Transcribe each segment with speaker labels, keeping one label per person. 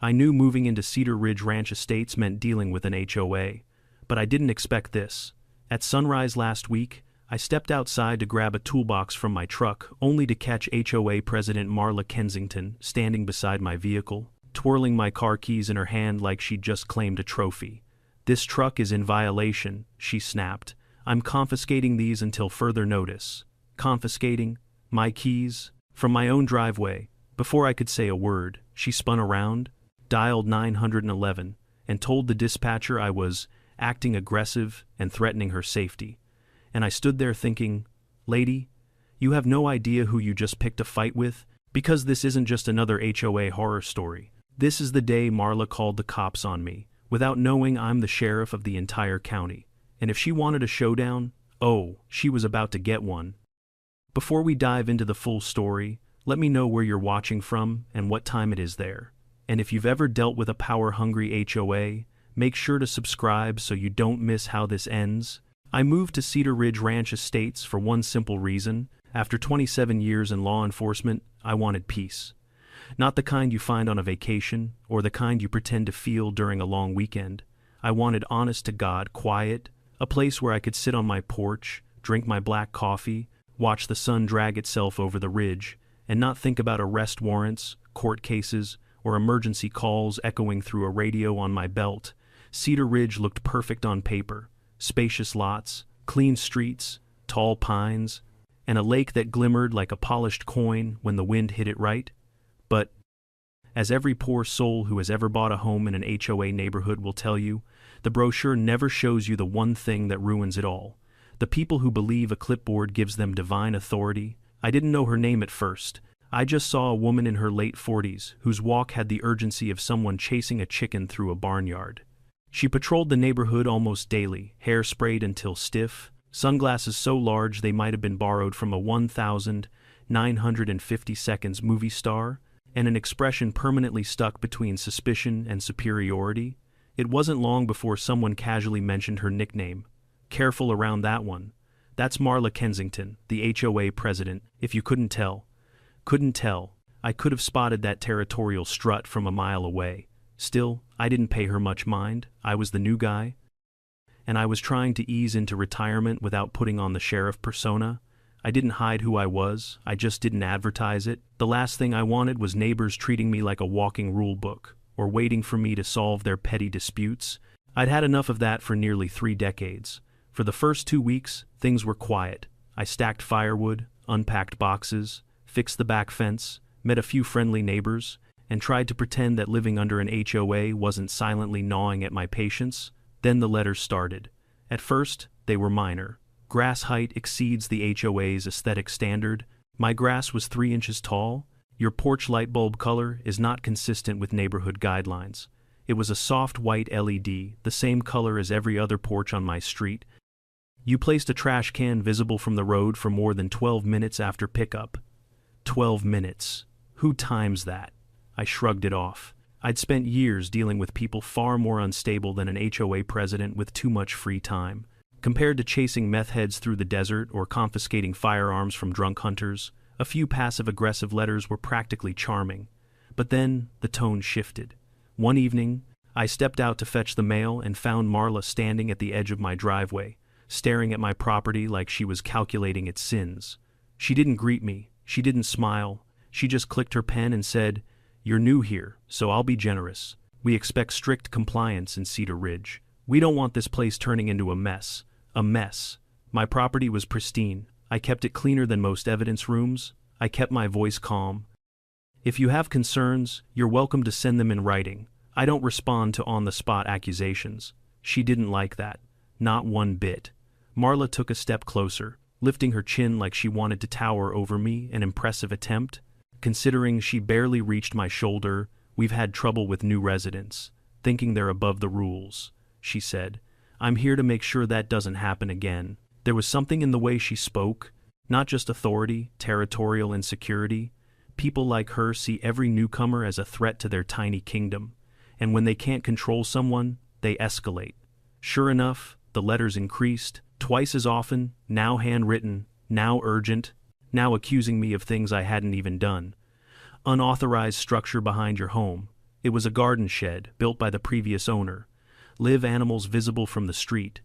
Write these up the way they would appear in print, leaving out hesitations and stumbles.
Speaker 1: I knew moving into Cedar Ridge Ranch Estates meant dealing with an HOA, but I didn't expect this. At sunrise last week, I stepped outside to grab a toolbox from my truck, only to catch HOA President Marla Kensington standing beside my vehicle, twirling my car keys in her hand like she'd just claimed a trophy. "This truck is in violation," she snapped. "I'm confiscating these until further notice." Confiscating? My keys? From my own driveway. Before I could say a word, she spun around, dialed 911, and told the dispatcher I was acting aggressive and threatening her safety. And I stood there thinking, "Lady, you have no idea who you just picked a fight with, because this isn't just another HOA horror story. This is the day Marla called the cops on me, without knowing I'm the sheriff of the entire county. And if she wanted a showdown, oh, she was about to get one." Before we dive into the full story, let me know where you're watching from and what time it is there. And if you've ever dealt with a power-hungry HOA, make sure to subscribe so you don't miss how this ends. I moved to Cedar Ridge Ranch Estates for one simple reason. After 27 years in law enforcement, I wanted peace. Not the kind you find on a vacation, or the kind you pretend to feel during a long weekend. I wanted honest-to-God quiet, a place where I could sit on my porch, drink my black coffee, watch the sun drag itself over the ridge, and not think about arrest warrants, court cases, or emergency calls echoing through a radio on my belt. Cedar Ridge looked perfect on paper. Spacious lots, clean streets, tall pines, and a lake that glimmered like a polished coin when the wind hit it right. But, as every poor soul who has ever bought a home in an HOA neighborhood will tell you, the brochure never shows you the one thing that ruins it all. The people who believe a clipboard gives them divine authority. I didn't know her name at first. I just saw a woman in her late 40s whose walk had the urgency of someone chasing a chicken through a barnyard. She patrolled the neighborhood almost daily, hair sprayed until stiff, sunglasses so large they might have been borrowed from a 1,950 seconds movie star, and an expression permanently stuck between suspicion and superiority. It wasn't long before someone casually mentioned her nickname. Careful around that one. That's Marla Kensington, the HOA president, if you couldn't tell. Couldn't tell. I could have spotted that territorial strut from a mile away. Still, I didn't pay her much mind. I was the new guy. And I was trying to ease into retirement without putting on the sheriff persona. I didn't hide who I was, I just didn't advertise it. The last thing I wanted was neighbors treating me like a walking rule book, or waiting for me to solve their petty disputes. I'd had enough of that for nearly 3 decades. For the first 2 weeks, things were quiet. I stacked firewood, unpacked boxes, fixed the back fence, met a few friendly neighbors, and tried to pretend that living under an HOA wasn't silently gnawing at my patience. Then the letters started. At first, they were minor. Grass height exceeds the HOA's aesthetic standard. My grass was 3 inches tall. Your porch light bulb color is not consistent with neighborhood guidelines. It was a soft white LED, the same color as every other porch on my street. You placed a trash can visible from the road for more than 12 minutes after pickup. 12 minutes. Who times that? I shrugged it off. I'd spent years dealing with people far more unstable than an HOA president with too much free time. Compared to chasing meth heads through the desert or confiscating firearms from drunk hunters, a few passive-aggressive letters were practically charming. But then, the tone shifted. One evening, I stepped out to fetch the mail and found Marla standing at the edge of my driveway, staring at my property like she was calculating its sins. She didn't greet me. She didn't smile. She just clicked her pen and said, "You're new here, so I'll be generous. We expect strict compliance in Cedar Ridge. We don't want this place turning into a mess." A mess. My property was pristine. I kept it cleaner than most evidence rooms. I kept my voice calm. "If you have concerns, you're welcome to send them in writing. I don't respond to on-the-spot accusations." She didn't like that. Not one bit. Marla took a step closer, lifting her chin like she wanted to tower over me, an impressive attempt. "Considering she barely reached my shoulder, we've had trouble with new residents, thinking they're above the rules," she said. "I'm here to make sure that doesn't happen again." There was something in the way she spoke, not just authority, territorial insecurity. People like her see every newcomer as a threat to their tiny kingdom, and when they can't control someone, they escalate. Sure enough, the letters increased, twice as often, now handwritten, now urgent, now accusing me of things I hadn't even done. "Unauthorized structure behind your home. It was a garden shed, built by the previous owner. Live animals visible from the street.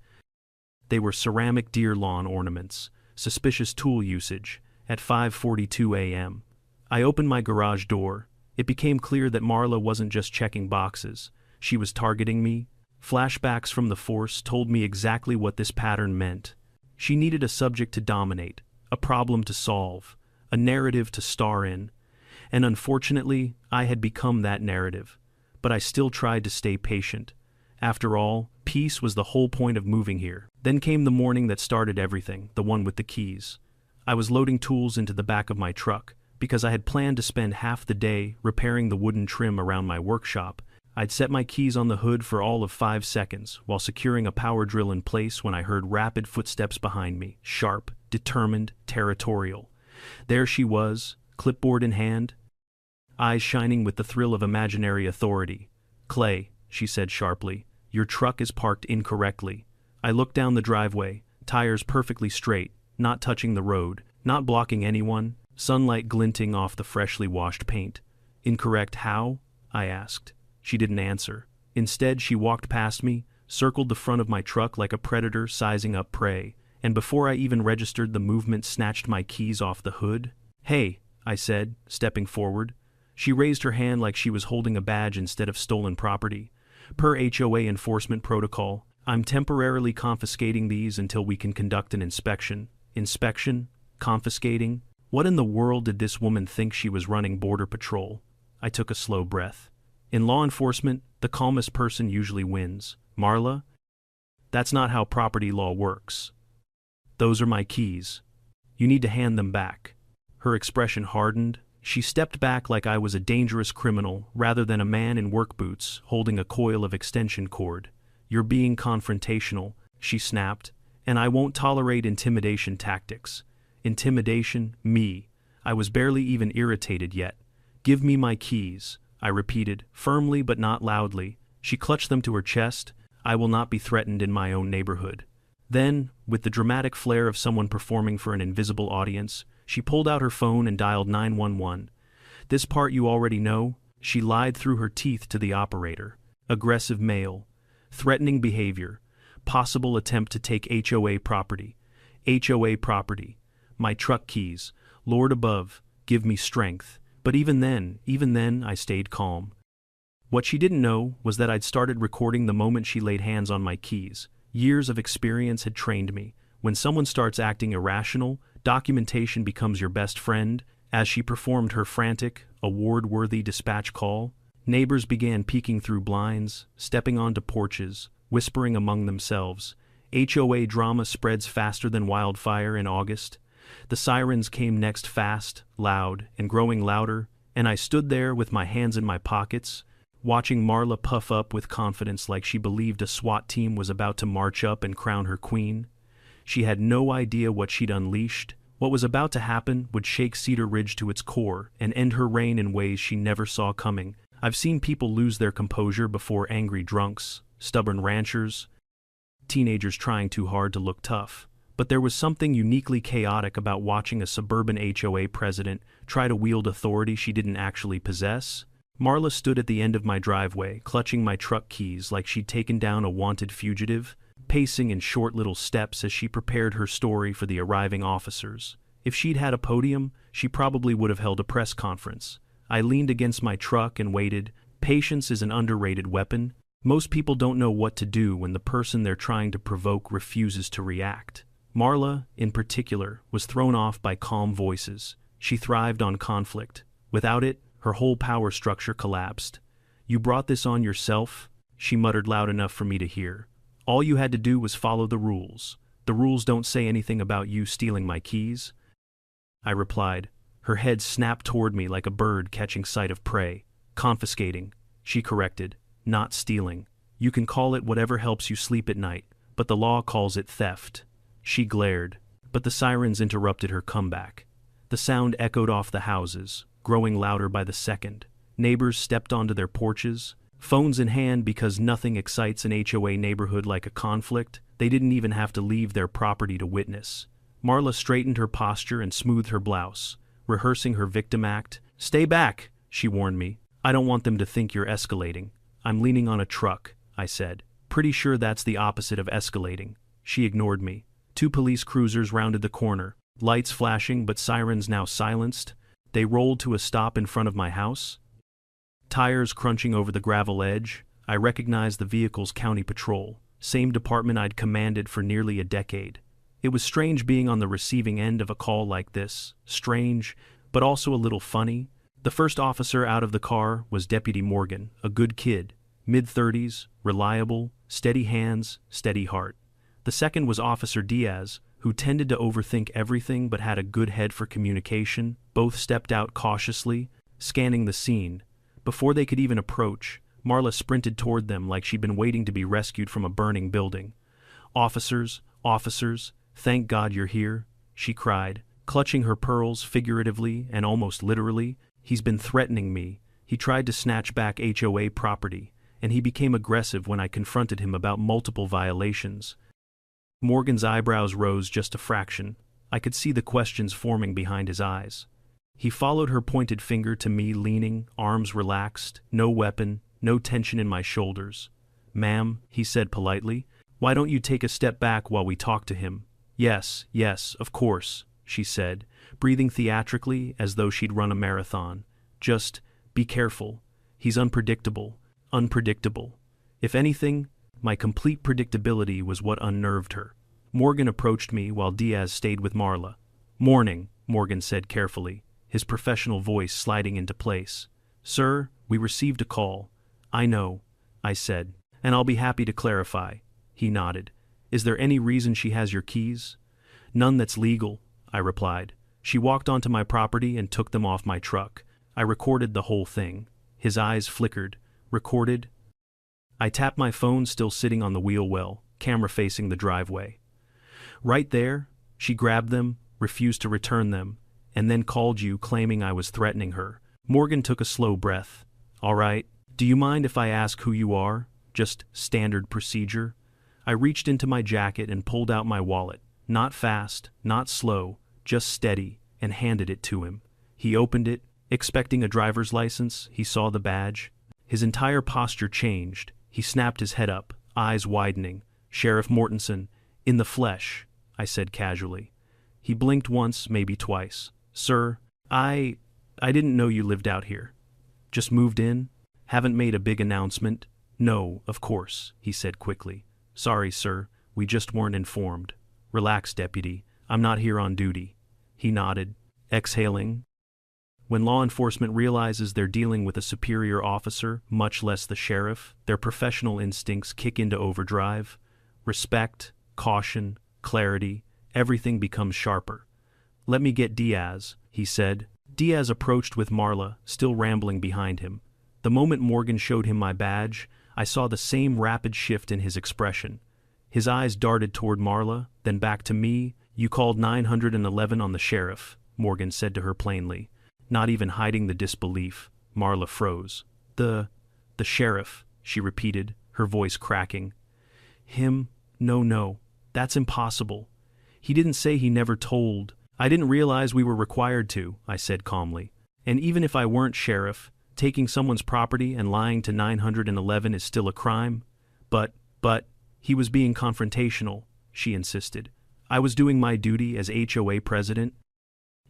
Speaker 1: They were ceramic deer lawn ornaments. Suspicious tool usage. At 5:42 a.m. I opened my garage door. It became clear that Marla wasn't just checking boxes. She was targeting me. Flashbacks from the force told me exactly what this pattern meant. She needed a subject to dominate, a problem to solve, a narrative to star in. And unfortunately, I had become that narrative. But I still tried to stay patient. After all, peace was the whole point of moving here. Then came the morning that started everything, the one with the keys. I was loading tools into the back of my truck, because I had planned to spend half the day repairing the wooden trim around my workshop. I'd set my keys on the hood for all of 5 seconds, while securing a power drill in place when I heard rapid footsteps behind me, sharp, determined, territorial. There she was, clipboard in hand, eyes shining with the thrill of imaginary authority. "Clay," she said sharply, "your truck is parked incorrectly." I looked down the driveway, tires perfectly straight, not touching the road, not blocking anyone, sunlight glinting off the freshly washed paint. "Incorrect how?" I asked. She didn't answer. Instead, she walked past me, circled the front of my truck like a predator sizing up prey, and before I even registered the movement, snatched my keys off the hood. "Hey," I said, stepping forward. She raised her hand like she was holding a badge instead of stolen property. "Per HOA enforcement protocol, I'm temporarily confiscating these until we can conduct an inspection." Inspection? Confiscating? What in the world did this woman think she was running border patrol? I took a slow breath. In law enforcement, the calmest person usually wins. Marla? That's not how property law works. "Those are my keys. You need to hand them back." Her expression hardened. She stepped back like I was a dangerous criminal rather than a man in work boots holding a coil of extension cord. "You're being confrontational," she snapped, "and I won't tolerate intimidation tactics." Intimidation? Me. I was barely even irritated yet. "Give me my keys," I repeated, firmly but not loudly. She clutched them to her chest. "I will not be threatened in my own neighborhood." Then, with the dramatic flair of someone performing for an invisible audience, she pulled out her phone and dialed 911. "This part you already know," she lied through her teeth to the operator. "Aggressive male. Threatening behavior. Possible attempt to take HOA property. HOA property. My truck keys. Lord above, give me strength." But even then, I stayed calm. What she didn't know was that I'd started recording the moment she laid hands on my keys. Years of experience had trained me. When someone starts acting irrational, documentation becomes your best friend. As she performed her frantic, award-worthy dispatch call, neighbors began peeking through blinds, stepping onto porches, whispering among themselves. HOA drama spreads faster than wildfire in August. The sirens came next, fast, loud, and growing louder, and I stood there with my hands in my pockets, watching Marla puff up with confidence like she believed a SWAT team was about to march up and crown her queen. She had no idea what she'd unleashed. What was about to happen would shake Cedar Ridge to its core and end her reign in ways she never saw coming. I've seen people lose their composure before: angry drunks, stubborn ranchers, teenagers trying too hard to look tough. But there was something uniquely chaotic about watching a suburban HOA president try to wield authority she didn't actually possess. Marla stood at the end of my driveway, clutching my truck keys like she'd taken down a wanted fugitive, pacing in short little steps as she prepared her story for the arriving officers. If she'd had a podium, she probably would have held a press conference. I leaned against my truck and waited. Patience is an underrated weapon. Most people don't know what to do when the person they're trying to provoke refuses to react. Marla, in particular, was thrown off by calm voices. She thrived on conflict. Without it, her whole power structure collapsed. "You brought this on yourself," she muttered loud enough for me to hear. "All you had to do was follow the rules. The rules don't say anything about you stealing my keys." I replied. Her head snapped toward me like a bird catching sight of prey. "Confiscating," she corrected, "not stealing. You can call it whatever helps you sleep at night, but the law calls it theft." She glared, but the sirens interrupted her comeback. The sound echoed off the houses, growing louder by the second. Neighbors stepped onto their porches, phones in hand, because nothing excites an HOA neighborhood like a conflict. They didn't even have to leave their property to witness. Marla straightened her posture and smoothed her blouse, rehearsing her victim act. "Stay back," she warned me. I don't want them to think you're escalating. I'm leaning on a truck, I said. Pretty sure that's the opposite of escalating. She ignored me. 2 police cruisers rounded the corner, lights flashing but sirens now silenced. They rolled to a stop in front of my house. Tires crunching over the gravel edge. I recognized the vehicle's county patrol, same department I'd commanded for nearly a decade. It was strange being on the receiving end of a call like this. Strange, but also a little funny. The first officer out of the car was Deputy Morgan, a good kid, mid-30s, reliable, steady hands, steady heart. The second was Officer Diaz, who tended to overthink everything but had a good head for communication. Both stepped out cautiously, scanning the scene. Before they could even approach, Marla sprinted toward them like she'd been waiting to be rescued from a burning building. "Officers, officers, thank God you're here," she cried, clutching her pearls figuratively and almost literally. "He's been threatening me. He tried to snatch back HOA property, and he became aggressive when I confronted him about multiple violations." Morgan's eyebrows rose just a fraction. I could see the questions forming behind his eyes. He followed her pointed finger to me, leaning, arms relaxed, no weapon, no tension in my shoulders. "Ma'am," he said politely, "why don't you take a step back while we talk to him?" "Yes, yes, of course," she said, breathing theatrically as though she'd run a marathon. "Just be careful. He's unpredictable, unpredictable." If anything, my complete predictability was what unnerved her. Morgan approached me while Diaz stayed with Marla. "Morning," Morgan said carefully, his professional voice sliding into place. "Sir, we received a call." "I know," I said, "and I'll be happy to clarify." He nodded. "Is there any reason she has your keys?" "None that's legal," I replied. "She walked onto my property and took them off my truck. I recorded the whole thing." His eyes flickered. "Recorded?" I tapped my phone, still sitting on the wheel well, camera facing the driveway. "Right there." She grabbed them, refused to return them, and then called you claiming I was threatening her. Morgan took a slow breath. "All right. Do you mind if I ask who you are? Just standard procedure." I reached into my jacket and pulled out my wallet. Not fast, not slow, just steady, and handed it to him. He opened it, expecting a driver's license. He saw the badge. His entire posture changed. He snapped his head up, eyes widening. "Sheriff Mortensen, in the flesh," I said casually. He blinked once, maybe twice. "Sir, I didn't know you lived out here. Just moved in? Haven't made a big announcement?" "No, of course," he said quickly. "Sorry, sir, we just weren't informed." "Relax, deputy. I'm not here on duty." He nodded, exhaling. When law enforcement realizes they're dealing with a superior officer, much less the sheriff, their professional instincts kick into overdrive. Respect, caution, clarity, everything becomes sharper. "Let me get Diaz," he said. Diaz approached with Marla, still rambling behind him. The moment Morgan showed him my badge, I saw the same rapid shift in his expression. His eyes darted toward Marla, then back to me. "You called 911 on the sheriff," Morgan said to her plainly. Not even hiding the disbelief, Marla froze. The sheriff," she repeated, her voice cracking. "Him? No, that's impossible. He didn't say he never told." "I didn't realize we were required to," I said calmly. "And even if I weren't sheriff, taking someone's property and lying to 911 is still a crime." But, he was being confrontational," she insisted. "I was doing my duty as HOA president."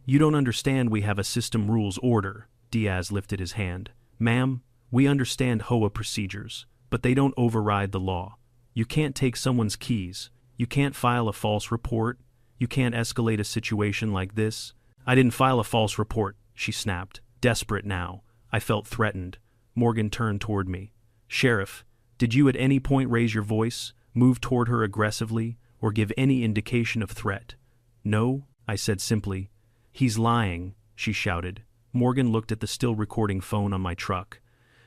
Speaker 1: "You don't understand, we have a system rules order," Diaz lifted his hand. "Ma'am, we understand HOA procedures, but they don't override the law. You can't take someone's keys. You can't file a false report. You can't escalate a situation like this." "I didn't file a false report," she snapped, desperate now. I felt threatened. Morgan turned toward me. "Sheriff, did you at any point raise your voice, move toward her aggressively, or give any indication of threat?" "No," I said simply. "He's lying," she shouted. Morgan looked at the still recording phone on my truck.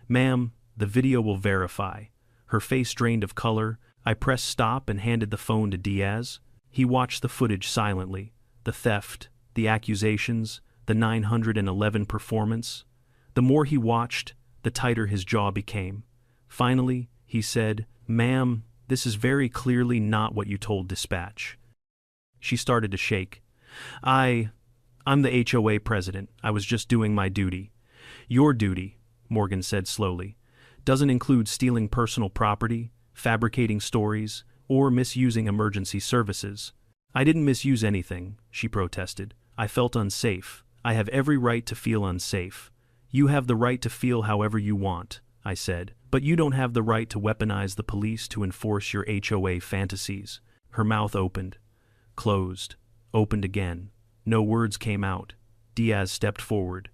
Speaker 1: "Ma'am, the video will verify." Her face drained of color. I pressed stop and handed the phone to Diaz. He watched the footage silently. The theft, the accusations, the 911 performance. The more he watched, the tighter his jaw became. Finally, he said, "Ma'am, this is very clearly not what you told dispatch." She started to shake. I'm the HOA president. I was just doing my duty." "Your duty," Morgan said slowly. Doesn't include stealing personal property, fabricating stories, or misusing emergency services. I didn't misuse anything, she protested. I felt unsafe. I have every right to feel unsafe. You have the right to feel however you want, I said, but you don't have the right to weaponize the police to enforce your HOA fantasies. Her mouth opened, closed, opened again. No words came out. Diaz stepped forward.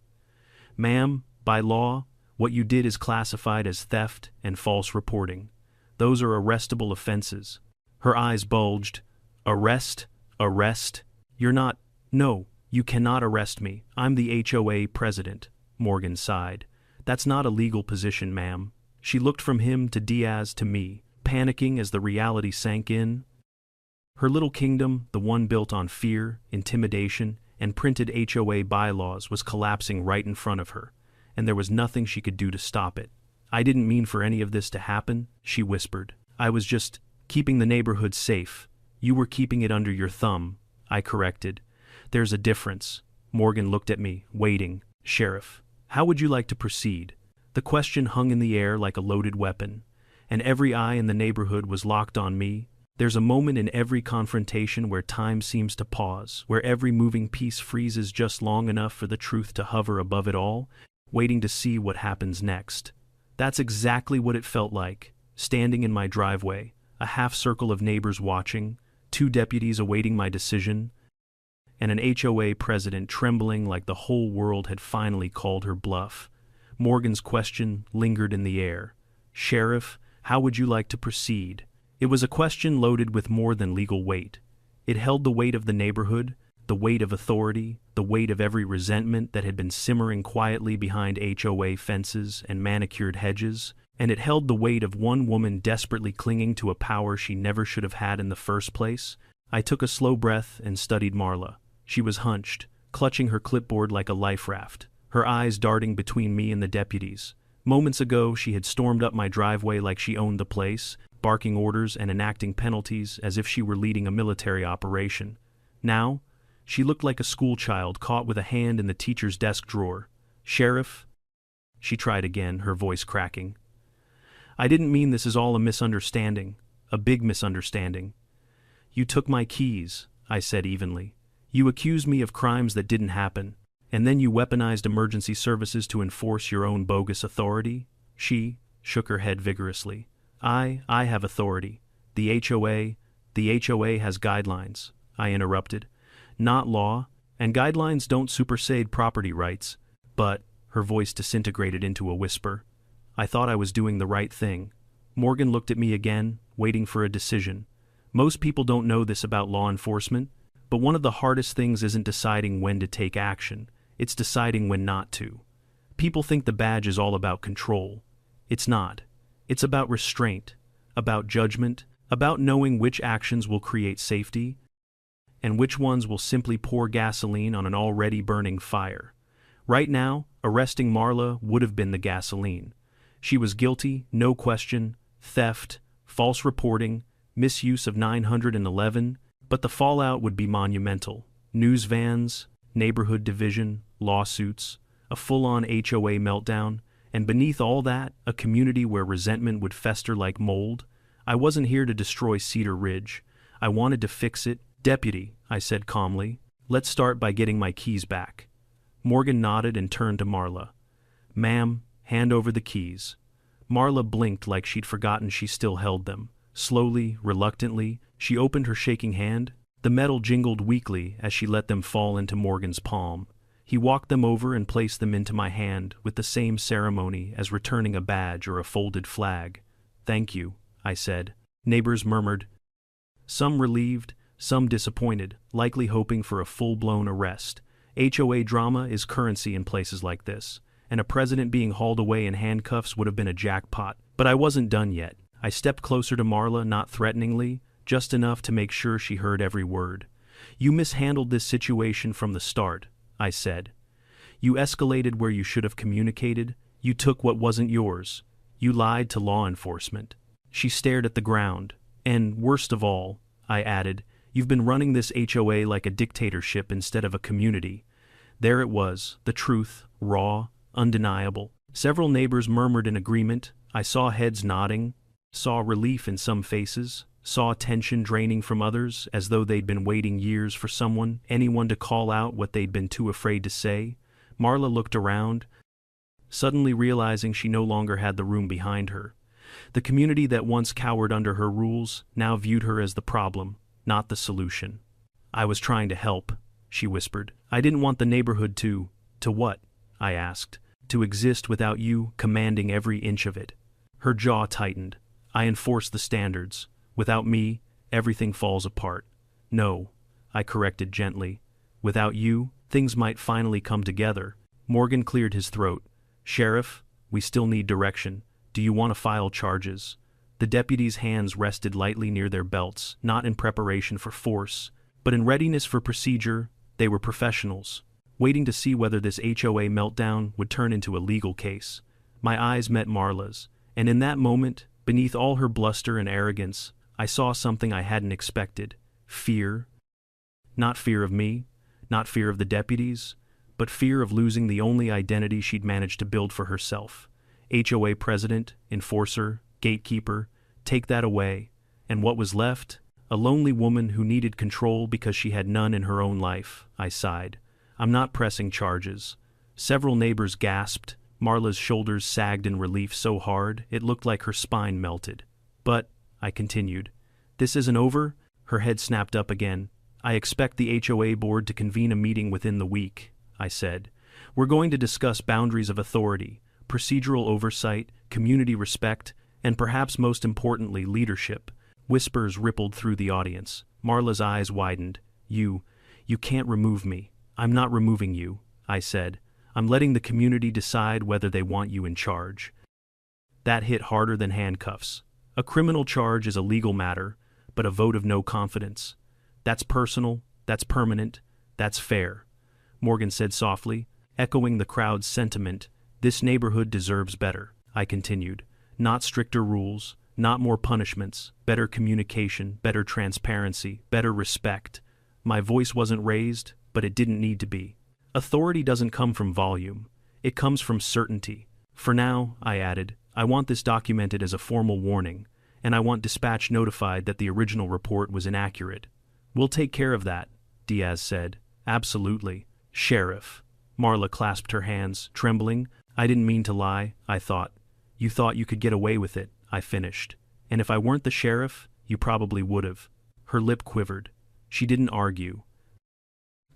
Speaker 1: Ma'am, by law, what you did is classified as theft and false reporting. Those are arrestable offenses. Her eyes bulged. Arrest? Arrest? You're not… No, you cannot arrest me. I'm the HOA president, Morgan sighed. That's not a legal position, ma'am. She looked from him to Diaz to me, panicking as the reality sank in. Her little kingdom, the one built on fear, intimidation, and printed HOA bylaws, was collapsing right in front of her, and there was nothing she could do to stop it. I didn't mean for any of this to happen, she whispered. I was just keeping the neighborhood safe. You were keeping it under your thumb, I corrected. There's a difference. Morgan looked at me, waiting. Sheriff, how would you like to proceed? The question hung in the air like a loaded weapon, and every eye in the neighborhood was locked on me. There's a moment in every confrontation where time seems to pause, where every moving piece freezes just long enough for the truth to hover above it all, waiting to see what happens next. That's exactly what it felt like, standing in my driveway, a half circle of neighbors watching, 2 deputies awaiting my decision, and an HOA president trembling like the whole world had finally called her bluff. Morgan's question lingered in the air. Sheriff, how would you like to proceed? It was a question loaded with more than legal weight. It held the weight of the neighborhood, the weight of authority, the weight of every resentment that had been simmering quietly behind HOA fences and manicured hedges, and it held the weight of one woman desperately clinging to a power she never should have had in the first place. I took a slow breath and studied Marla. She was hunched, clutching her clipboard like a life raft, her eyes darting between me and the deputies. Moments ago, she had stormed up my driveway like she owned the place, barking orders and enacting penalties as if she were leading a military operation. Now, she looked like a schoolchild caught with a hand in the teacher's desk drawer. Sheriff? She tried again, her voice cracking. I didn't mean this is all a misunderstanding, a big misunderstanding. You took my keys, I said evenly. You accused me of crimes that didn't happen, and then you weaponized emergency services to enforce your own bogus authority? She shook her head vigorously. I have authority. The HOA has guidelines, I interrupted. Not law, and guidelines don't supersede property rights, but, her voice disintegrated into a whisper, I thought I was doing the right thing. Morgan looked at me again, waiting for a decision. Most people don't know this about law enforcement, but one of the hardest things isn't deciding when to take action, it's deciding when not to. People think the badge is all about control. It's not. It's about restraint, about judgment, about knowing which actions will create safety, and which ones will simply pour gasoline on an already burning fire. Right now, arresting Marla would have been the gasoline. She was guilty, no question, theft, false reporting, misuse of 911, but the fallout would be monumental. News vans, neighborhood division, lawsuits, a full-on HOA meltdown, and beneath all that, a community where resentment would fester like mold. I wasn't here to destroy Cedar Ridge. I wanted to fix it. Deputy, I said calmly, let's start by getting my keys back. Morgan nodded and turned to Marla. Ma'am, hand over the keys. Marla blinked like she'd forgotten she still held them. Slowly, reluctantly, she opened her shaking hand. The metal jingled weakly as she let them fall into Morgan's palm. He walked them over and placed them into my hand with the same ceremony as returning a badge or a folded flag. Thank you, I said. Neighbors murmured, some relieved, some disappointed, likely hoping for a full-blown arrest. HOA drama is currency in places like this, and a president being hauled away in handcuffs would have been a jackpot. But I wasn't done yet. I stepped closer to Marla, not threateningly, just enough to make sure she heard every word. You mishandled this situation from the start, I said. You escalated where you should have communicated. You took what wasn't yours. You lied to law enforcement. She stared at the ground. And, worst of all, I added, you've been running this HOA like a dictatorship instead of a community. There it was, the truth, raw, undeniable. Several neighbors murmured in agreement. I saw heads nodding, saw relief in some faces, saw tension draining from others as though they'd been waiting years for anyone to call out what they'd been too afraid to say. Marla looked around, suddenly realizing she no longer had the room behind her. The community that once cowered under her rules now viewed her as the problem, not the solution. I was trying to help, she whispered. I didn't want the neighborhood to what? I asked. To exist without you commanding every inch of it. Her jaw tightened. I enforce the standards. Without me, everything falls apart. No, I corrected gently. Without you, things might finally come together. Morgan cleared his throat. Sheriff, we still need direction. Do you want to file charges? The deputies' hands rested lightly near their belts, not in preparation for force, but in readiness for procedure. They were professionals, waiting to see whether this HOA meltdown would turn into a legal case. My eyes met Marla's, and in that moment, beneath all her bluster and arrogance, I saw something I hadn't expected. Fear. Not fear of me, not fear of the deputies, but fear of losing the only identity she'd managed to build for herself. HOA president, enforcer, gatekeeper, take that away, and what was left? A lonely woman who needed control because she had none in her own life. I sighed. I'm not pressing charges. Several neighbors gasped. Marla's shoulders sagged in relief so hard it looked like her spine melted. But, I continued, this isn't over. Her head snapped up again. I expect the HOA board to convene a meeting within the week, I said. We're going to discuss boundaries of authority, procedural oversight, community respect, and perhaps most importantly, leadership. Whispers rippled through the audience. Marla's eyes widened. You can't remove me. I'm not removing you, I said. I'm letting the community decide whether they want you in charge. That hit harder than handcuffs. A criminal charge is a legal matter, but a vote of no confidence. That's personal, that's permanent, that's fair. Morgan said softly, echoing the crowd's sentiment. This neighborhood deserves better, I continued. Not stricter rules, not more punishments, better communication, better transparency, better respect. My voice wasn't raised, but it didn't need to be. Authority doesn't come from volume. It comes from certainty. For now, I added, I want this documented as a formal warning, and I want dispatch notified that the original report was inaccurate. We'll take care of that, Diaz said. Absolutely. Sheriff. Marla clasped her hands, trembling. I didn't mean to lie, I thought. You thought you could get away with it, I finished. And if I weren't the sheriff, you probably would've. Her lip quivered. She didn't argue.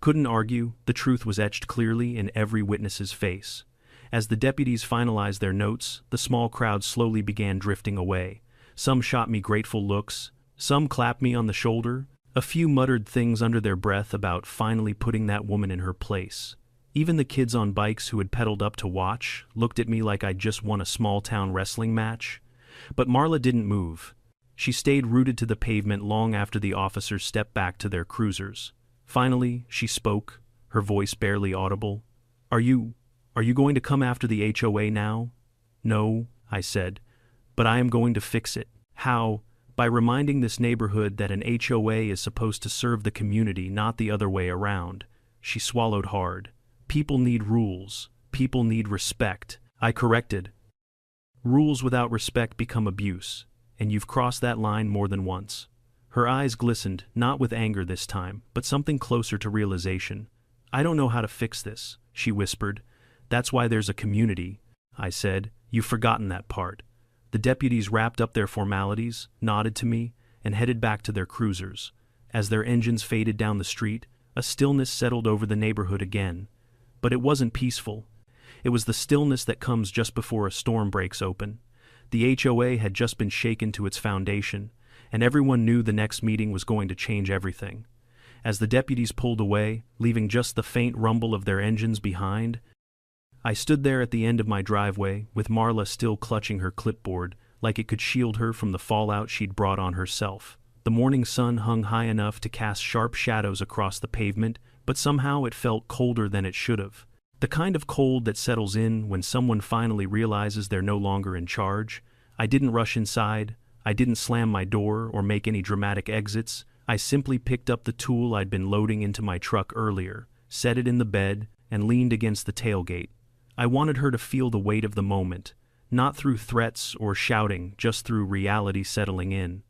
Speaker 1: Couldn't argue. The truth was etched clearly in every witness's face. As the deputies finalized their notes, the small crowd slowly began drifting away. Some shot me grateful looks, some clapped me on the shoulder, a few muttered things under their breath about finally putting that woman in her place. Even the kids on bikes who had pedaled up to watch looked at me like I'd just won a small-town wrestling match. But Marla didn't move. She stayed rooted to the pavement long after the officers stepped back to their cruisers. Finally, she spoke, her voice barely audible. Are you going to come after the HOA now? No, I said, but I am going to fix it. How? By reminding this neighborhood that an HOA is supposed to serve the community, not the other way around. She swallowed hard. People need rules. People need respect. I corrected. Rules without respect become abuse, and you've crossed that line more than once. Her eyes glistened, not with anger this time, but something closer to realization. I don't know how to fix this, she whispered. That's why there's a community, I said. You've forgotten that part. The deputies wrapped up their formalities, nodded to me, and headed back to their cruisers. As their engines faded down the street, a stillness settled over the neighborhood again. But it wasn't peaceful. It was the stillness that comes just before a storm breaks open. The HOA had just been shaken to its foundation, and everyone knew the next meeting was going to change everything. As the deputies pulled away, leaving just the faint rumble of their engines behind, I stood there at the end of my driveway, with Marla still clutching her clipboard, like it could shield her from the fallout she'd brought on herself. The morning sun hung high enough to cast sharp shadows across the pavement, but somehow it felt colder than it should have. The kind of cold that settles in when someone finally realizes they're no longer in charge. I didn't rush inside. I didn't slam my door or make any dramatic exits. I simply picked up the tool I'd been loading into my truck earlier, set it in the bed, and leaned against the tailgate. I wanted her to feel the weight of the moment, not through threats or shouting, just through reality settling in.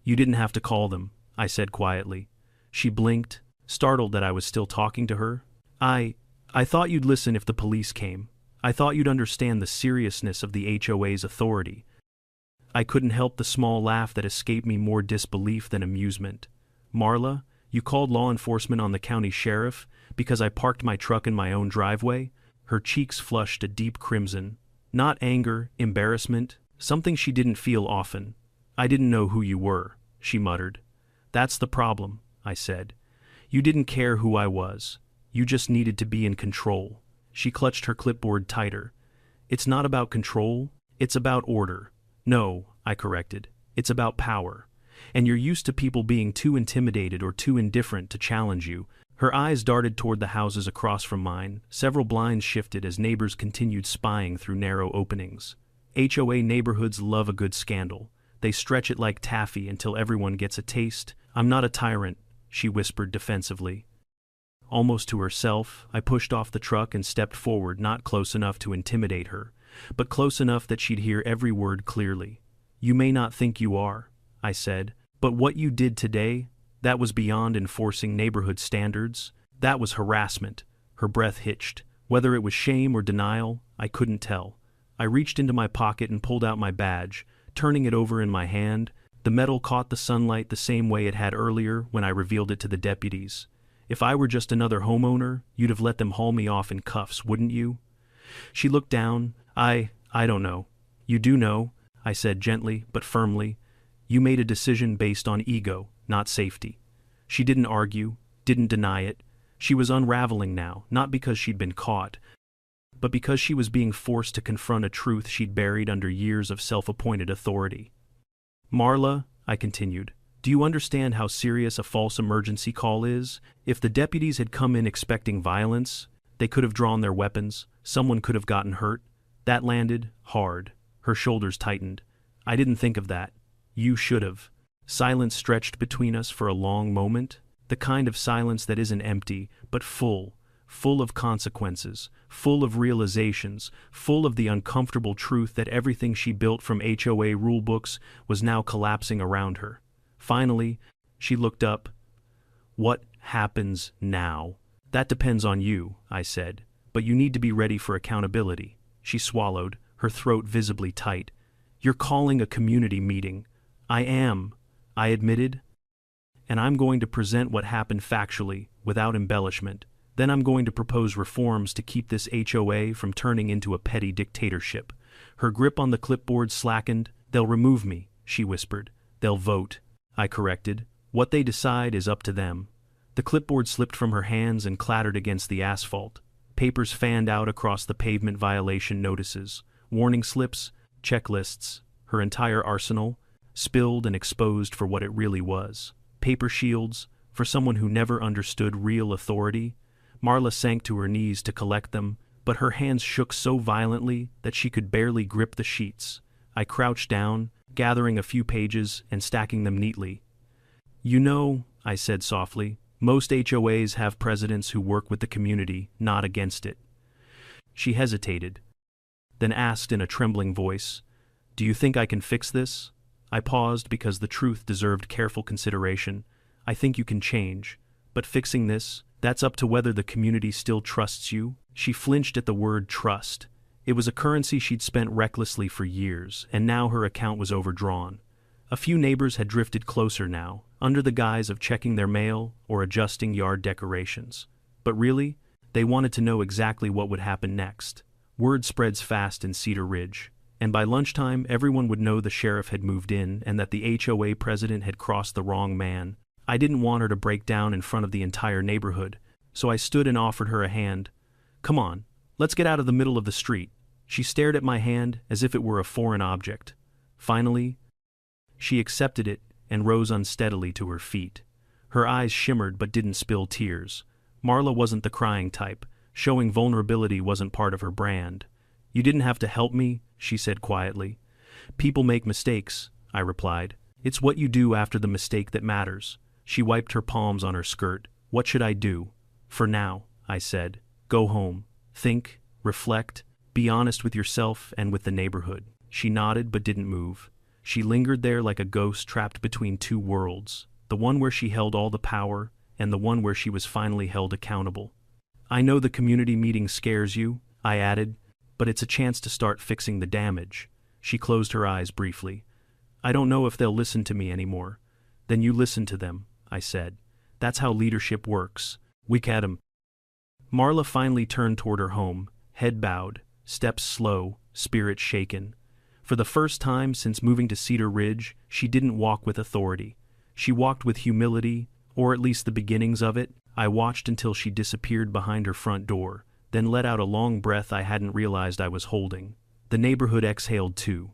Speaker 1: "You didn't have to call them," I said quietly. She blinked, startled that I was still talking to her. I thought you'd listen if the police came. I thought you'd understand the seriousness of the HOA's authority." I couldn't help the small laugh that escaped me, more disbelief than amusement. "Marla, you called law enforcement on the county sheriff because I parked my truck in my own driveway?" Her cheeks flushed a deep crimson. Not anger, embarrassment, something she didn't feel often. "I didn't know who you were," she muttered. "That's the problem," I said. "You didn't care who I was. You just needed to be in control." She clutched her clipboard tighter. "It's not about control, it's about order." "No," I corrected. "It's about power. And you're used to people being too intimidated or too indifferent to challenge you." Her eyes darted toward the houses across from mine. Several blinds shifted as neighbors continued spying through narrow openings. HOA neighborhoods love a good scandal. They stretch it like taffy until everyone gets a taste. "I'm not a tyrant," she whispered defensively. Almost to herself, I pushed off the truck and stepped forward, not close enough to intimidate her, but close enough that she'd hear every word clearly. "You may not think you are," I said, "but what you did today, that was beyond enforcing neighborhood standards. That was harassment." Her breath hitched. Whether it was shame or denial, I couldn't tell. I reached into my pocket and pulled out my badge, turning it over in my hand. The metal caught the sunlight the same way it had earlier when I revealed it to the deputies. "If I were just another homeowner, you'd have let them haul me off in cuffs, wouldn't you?" She looked down. I don't know." "You do know," I said gently but firmly. "You made a decision based on ego, not safety." She didn't argue, didn't deny it. She was unraveling now, not because she'd been caught, but because she was being forced to confront a truth she'd buried under years of self-appointed authority. "Marla," I continued, "do you understand how serious a false emergency call is? If the deputies had come in expecting violence, they could have drawn their weapons, someone could have gotten hurt." That landed hard. Her shoulders tightened. "I didn't think of that. You should have." Silence stretched between us for a long moment, the kind of silence that isn't empty, but full of consequences, full of realizations, full of the uncomfortable truth that everything she built from HOA rulebooks was now collapsing around her. Finally, she looked up. "What happens now?" "That depends on you," I said, "but you need to be ready for accountability." She swallowed, her throat visibly tight. "You're calling a community meeting." "I am," I admitted. "And I'm going to present what happened factually, without embellishment. Then I'm going to propose reforms to keep this HOA from turning into a petty dictatorship." Her grip on the clipboard slackened. "They'll remove me," she whispered. "They'll vote," I corrected. "What they decide is up to them." The clipboard slipped from her hands and clattered against the asphalt. Papers fanned out across the pavement, violation notices, warning slips, checklists, her entire arsenal, spilled and exposed for what it really was. Paper shields, for someone who never understood real authority. Marla sank to her knees to collect them, but her hands shook so violently that she could barely grip the sheets. I crouched down, gathering a few pages and stacking them neatly. "You know," I said softly, "most HOAs have presidents who work with the community, not against it." She hesitated, then asked in a trembling voice, "Do you think I can fix this?" I paused because the truth deserved careful consideration. "I think you can change, but fixing this, that's up to whether the community still trusts you." She flinched at the word trust. It was a currency she'd spent recklessly for years, and now her account was overdrawn. A few neighbors had drifted closer now, under the guise of checking their mail or adjusting yard decorations. But really, they wanted to know exactly what would happen next. Word spreads fast in Cedar Ridge, and by lunchtime everyone would know the sheriff had moved in and that the HOA president had crossed the wrong man. I didn't want her to break down in front of the entire neighborhood, so I stood and offered her a hand. "Come on, let's get out of the middle of the street." She stared at my hand as if it were a foreign object. Finally, she accepted it and rose unsteadily to her feet. Her eyes shimmered but didn't spill tears. Marla wasn't the crying type. Showing vulnerability wasn't part of her brand. "You didn't have to help me," she said quietly. "People make mistakes," I replied. "It's what you do after the mistake that matters." She wiped her palms on her skirt. "What should I do?" "For now," I said. "Go home. Think, reflect, be honest with yourself and with the neighborhood. She nodded but didn't move. She lingered there like a ghost trapped between two worlds, the one where she held all the power and the one where she was finally held accountable. I know the community meeting scares you, I added, but it's a chance to start fixing the damage. She closed her eyes briefly. I don't know if they'll listen to me anymore. Then you listen to them, I said. That's how leadership works. Weak at 'em. Marla finally turned toward her home, head bowed, steps slow, spirit shaken. For the first time since moving to Cedar Ridge, she didn't walk with authority. She walked with humility, or at least the beginnings of it. I watched until she disappeared behind her front door, then let out a long breath I hadn't realized I was holding. The neighborhood exhaled too.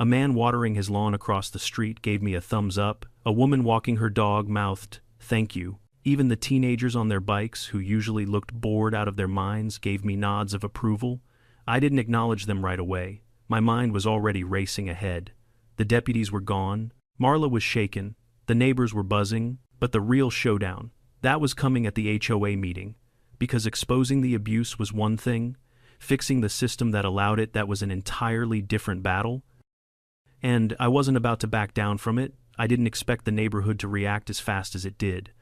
Speaker 1: A man watering his lawn across the street gave me a thumbs up. A woman walking her dog mouthed, "Thank you." Even the teenagers on their bikes, who usually looked bored out of their minds, gave me nods of approval. I didn't acknowledge them right away. My mind was already racing ahead. The deputies were gone. Marla was shaken. The neighbors were buzzing. But the real showdown, that was coming at the HOA meeting. Because exposing the abuse was one thing, fixing the system that allowed it, that was an entirely different battle. And I wasn't about to back down from it. I didn't expect the neighborhood to react as fast as it did.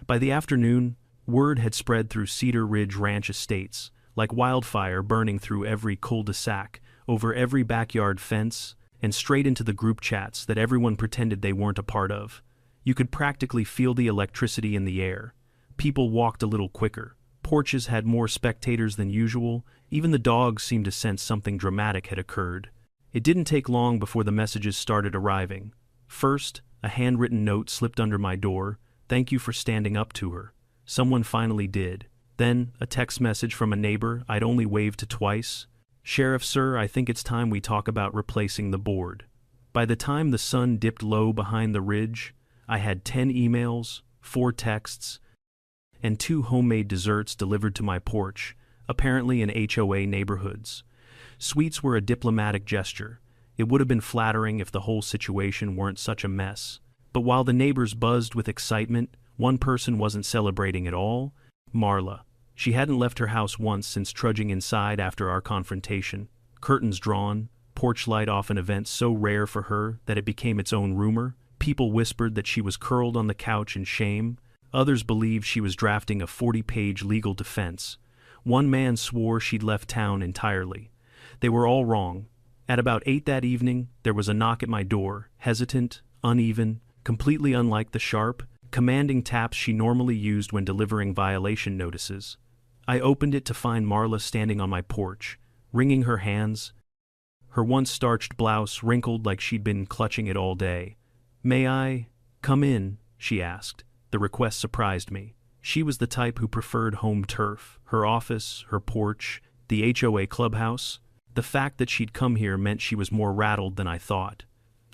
Speaker 1: By the afternoon, word had spread through Cedar Ridge Ranch estates, like wildfire burning through every cul-de-sac, over every backyard fence, and straight into the group chats that everyone pretended they weren't a part of. You could practically feel the electricity in the air. People walked a little quicker. Porches had more spectators than usual. Even the dogs seemed to sense something dramatic had occurred. It didn't take long before the messages started arriving. First, a handwritten note slipped under my door. "Thank you for standing up to her." Someone finally did. Then, a text message from a neighbor I'd only waved to twice. "Sheriff sir, I think it's time we talk about replacing the board." By the time the sun dipped low behind the ridge, I had 10 emails, 4 texts, and 2 homemade desserts delivered to my porch, apparently in HOA neighborhoods. Sweets were a diplomatic gesture. It would have been flattering if the whole situation weren't such a mess. But while the neighbors buzzed with excitement, one person wasn't celebrating at all: Marla. She hadn't left her house once since trudging inside after our confrontation. Curtains drawn, porch light off, an event so rare for her that it became its own rumor. People whispered that she was curled on the couch in shame. Others believed she was drafting a 40-page legal defense. One man swore she'd left town entirely. They were all wrong. At about 8 that evening, there was a knock at my door, hesitant, uneven, completely unlike the sharp, commanding taps she normally used when delivering violation notices. I opened it to find Marla standing on my porch, wringing her hands, her once starched blouse wrinkled like she'd been clutching it all day. "May I come in?" she asked. The request surprised me. She was the type who preferred home turf, her office, her porch, the HOA clubhouse. The fact that she'd come here meant she was more rattled than I thought.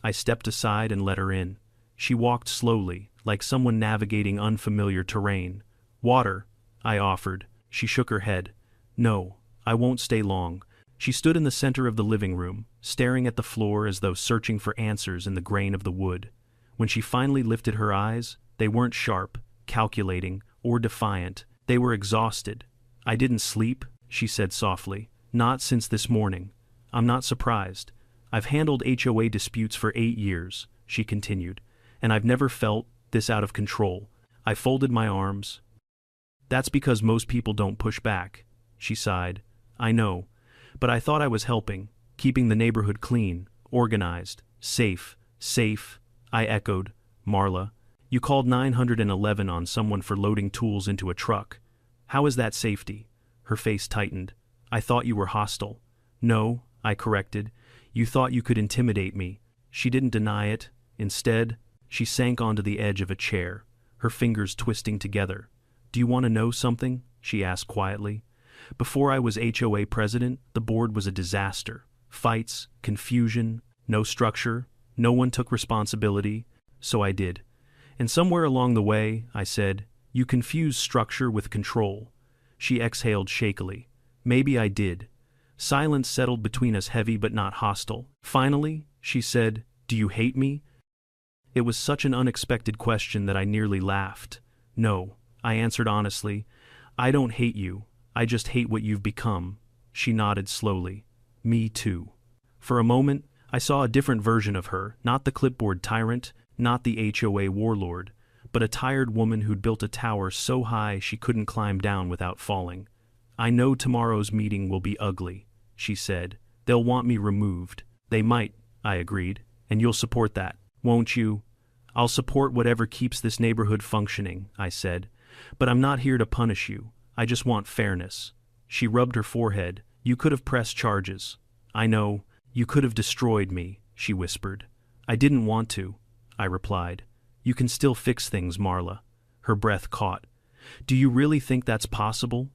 Speaker 1: I stepped aside and let her in. She walked slowly, like someone navigating unfamiliar terrain. "Water," I offered. She shook her head. "No, I won't stay long." She stood in the center of the living room, staring at the floor as though searching for answers in the grain of the wood. When she finally lifted her eyes, they weren't sharp, calculating, or defiant. They were exhausted. "I didn't sleep," she said softly. "Not since this morning. I'm not surprised. I've handled HOA disputes for 8 years," she continued, "and I've never felt this out of control." I folded my arms. "That's because most people don't push back," she sighed. "I know, but I thought I was helping, keeping the neighborhood clean, organized, safe." "Safe," I echoed. "Marla, you called 911 on someone for loading tools into a truck. How is that safety?" Her face tightened. "I thought you were hostile." "No," I corrected. "You thought you could intimidate me." She didn't deny it. Instead, she sank onto the edge of a chair, her fingers twisting together. "Do you want to know something?" she asked quietly. "Before I was HOA president, the board was a disaster. Fights, confusion, no structure. No one took responsibility, so I did. And somewhere along the way, I said, you confuse structure with control." She exhaled shakily. "Maybe I did." Silence settled between us, heavy but not hostile. Finally, she said, "Do you hate me?" It was such an unexpected question that I nearly laughed. "No," I answered honestly. "I don't hate you. I just hate what you've become." She nodded slowly. Me too. For a moment, I saw a different version of her, not the clipboard tyrant, not the HOA warlord, but a tired woman who'd built a tower so high she couldn't climb down without falling. I know tomorrow's meeting will be ugly, she said. They'll want me removed. They might, I agreed. And you'll support that, won't you? I'll support whatever keeps this neighborhood functioning, I said. But I'm not here to punish you. I just want fairness. She rubbed her forehead. You could have pressed charges. I know. You could have destroyed me, she whispered. I didn't want to, I replied. You can still fix things, Marla. Her breath caught. Do you really think that's possible?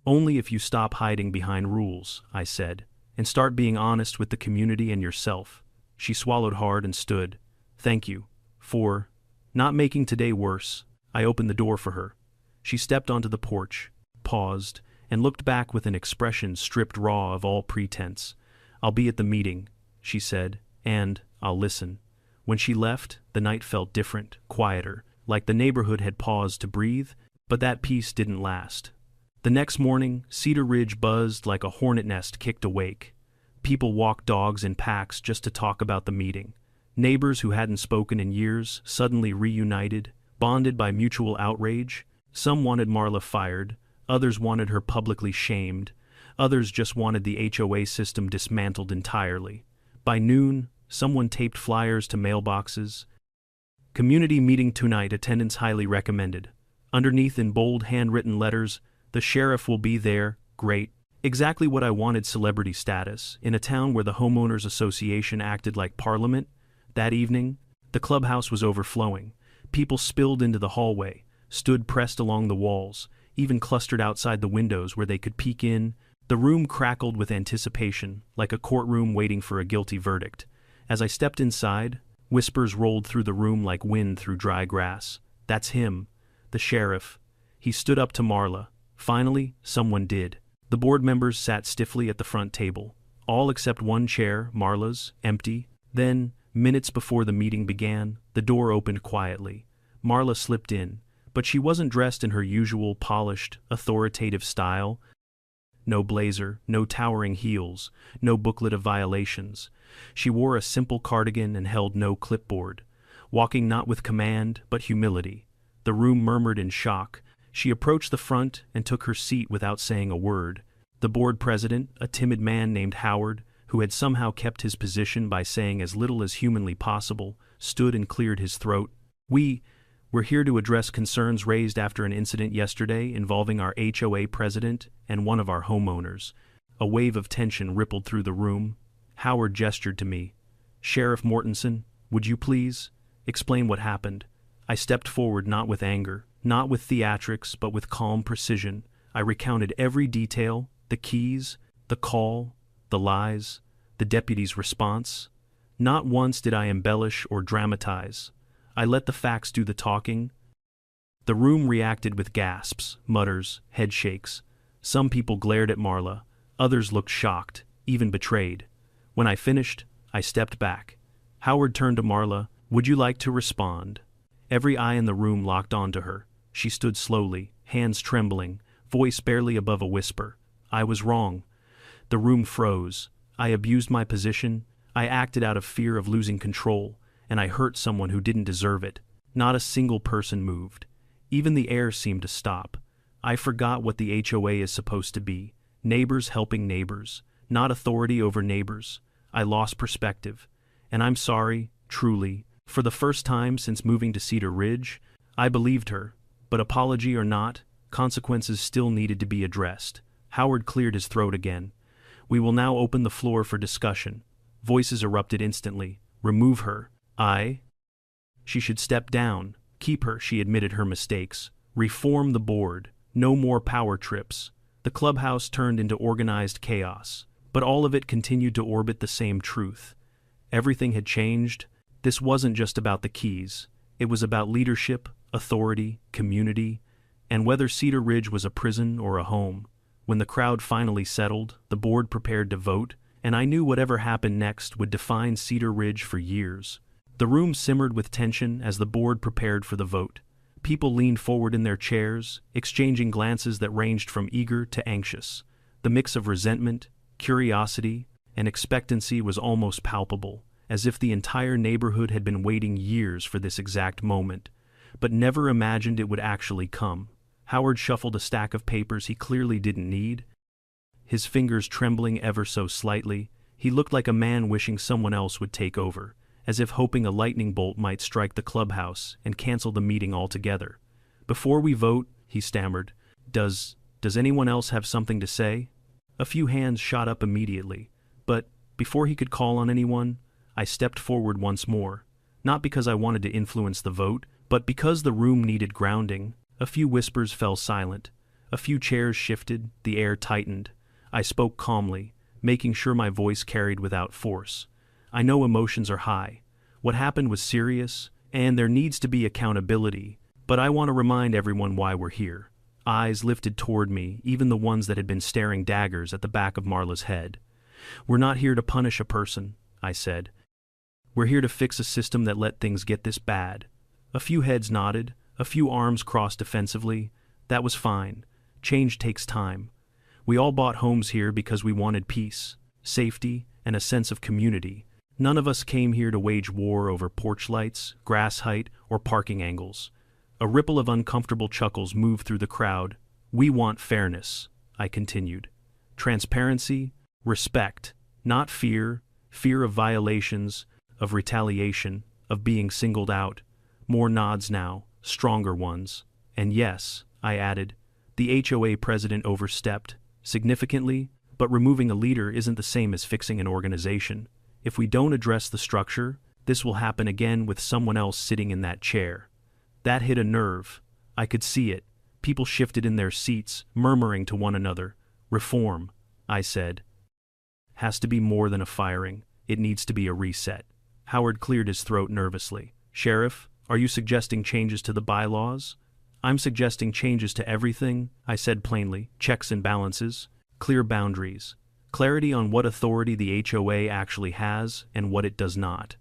Speaker 1: Only if you stop hiding behind rules, I said, and start being honest with the community and yourself. She swallowed hard and stood. Thank you. For not making today worse. I opened the door for her. She stepped onto the porch, paused, and looked back with an expression stripped raw of all pretense. I'll be at the meeting, she said, and I'll listen. When she left, the night felt different, quieter, like the neighborhood had paused to breathe, but that peace didn't last. The next morning, Cedar Ridge buzzed like a hornet nest kicked awake. People walked dogs in packs just to talk about the meeting. Neighbors who hadn't spoken in years suddenly reunited, bonded by mutual outrage. Some wanted Marla fired, others wanted her publicly shamed, others just wanted the HOA system dismantled entirely. By noon, someone taped flyers to mailboxes. Community meeting tonight, attendance highly recommended. Underneath in bold handwritten letters, the sheriff will be there, great. Exactly what I wanted, celebrity status, in a town where the homeowners association acted like parliament. That evening, the clubhouse was overflowing. People spilled into the hallway, stood pressed along the walls, even clustered outside the windows where they could peek in. The room crackled with anticipation, like a courtroom waiting for a guilty verdict. As I stepped inside, whispers rolled through the room like wind through dry grass. That's him, the sheriff. He stood up to Marla. Finally, someone did. The board members sat stiffly at the front table, all except one chair, Marla's, empty. Then, minutes before the meeting began, the door opened quietly. Marla slipped in, but she wasn't dressed in her usual polished, authoritative style. No blazer, no towering heels, no booklet of violations. She wore a simple cardigan and held no clipboard, walking not with command, but humility. The room murmured in shock. She approached the front and took her seat without saying a word. The board president, a timid man named Howard, who had somehow kept his position by saying as little as humanly possible, stood and cleared his throat. We're here to address concerns raised after an incident yesterday involving our HOA president and one of our homeowners. A wave of tension rippled through the room. Howard gestured to me. Sheriff Mortensen, would you please explain what happened? I stepped forward, not with anger, not with theatrics, but with calm precision. I recounted every detail, the keys, the call, the lies, the deputy's response. Not once did I embellish or dramatize. I let the facts do the talking. The room reacted with gasps, mutters, head shakes. Some people glared at Marla, others looked shocked, even betrayed. When I finished, I stepped back. Howard turned to Marla. Would you like to respond? Every eye in the room locked onto her. She stood slowly, hands trembling, voice barely above a whisper. I was wrong. The room froze. I abused my position. I acted out of fear of losing control, and I hurt someone who didn't deserve it. Not a single person moved. Even the air seemed to stop. I forgot what the HOA is supposed to be. Neighbors helping neighbors, not authority over neighbors. I lost perspective. And I'm sorry, truly. For the first time since moving to Cedar Ridge, I believed her. But apology or not, consequences still needed to be addressed. Howard cleared his throat again. We will now open the floor for discussion. Voices erupted instantly. Remove her. She should step down. Keep her, she admitted her mistakes. Reform the board. No more power trips. The clubhouse turned into organized chaos. But all of it continued to orbit the same truth. Everything had changed. This wasn't just about the keys. It was about leadership, authority, community, and whether Cedar Ridge was a prison or a home. When the crowd finally settled, the board prepared to vote, and I knew whatever happened next would define Cedar Ridge for years. The room simmered with tension as the board prepared for the vote. People leaned forward in their chairs, exchanging glances that ranged from eager to anxious. The mix of resentment, curiosity, and expectancy was almost palpable, as if the entire neighborhood had been waiting years for this exact moment, but never imagined it would actually come. Howard shuffled a stack of papers he clearly didn't need, his fingers trembling ever so slightly. He looked like a man wishing someone else would take over, as if hoping a lightning bolt might strike the clubhouse and cancel the meeting altogether. "Before we vote," he stammered, does anyone else have something to say?" A few hands shot up immediately, but before he could call on anyone, I stepped forward once more, not because I wanted to influence the vote, but because the room needed grounding. A few whispers fell silent, a few chairs shifted, the air tightened. I spoke calmly, making sure my voice carried without force. "I know emotions are high. What happened was serious, and there needs to be accountability, but I want to remind everyone why we're here." Eyes lifted toward me, even the ones that had been staring daggers at the back of Marla's head. "We're not here to punish a person," I said. "We're here to fix a system that let things get this bad." A few heads nodded, a few arms crossed defensively. That was fine. Change takes time. We all bought homes here because we wanted peace, safety, and a sense of community. None of us came here to wage war over porch lights, grass height, or parking angles. A ripple of uncomfortable chuckles moved through the crowd. "We want fairness," I continued. "Transparency, respect, not fear, fear of violations, of retaliation, of being singled out." More nods now, stronger ones. "And yes," I added, "the HOA president overstepped, significantly, but removing a leader isn't the same as fixing an organization. If we don't address the structure, this will happen again with someone else sitting in that chair." That hit a nerve. I could see it. People shifted in their seats, murmuring to one another. "Reform," I said, "has to be more than a firing. It needs to be a reset." Howard cleared his throat nervously. "Sheriff, are you suggesting changes to the bylaws?" "I'm suggesting changes to everything," I said plainly. "Checks and balances, clear boundaries, clarity on what authority the HOA actually has and what it does not."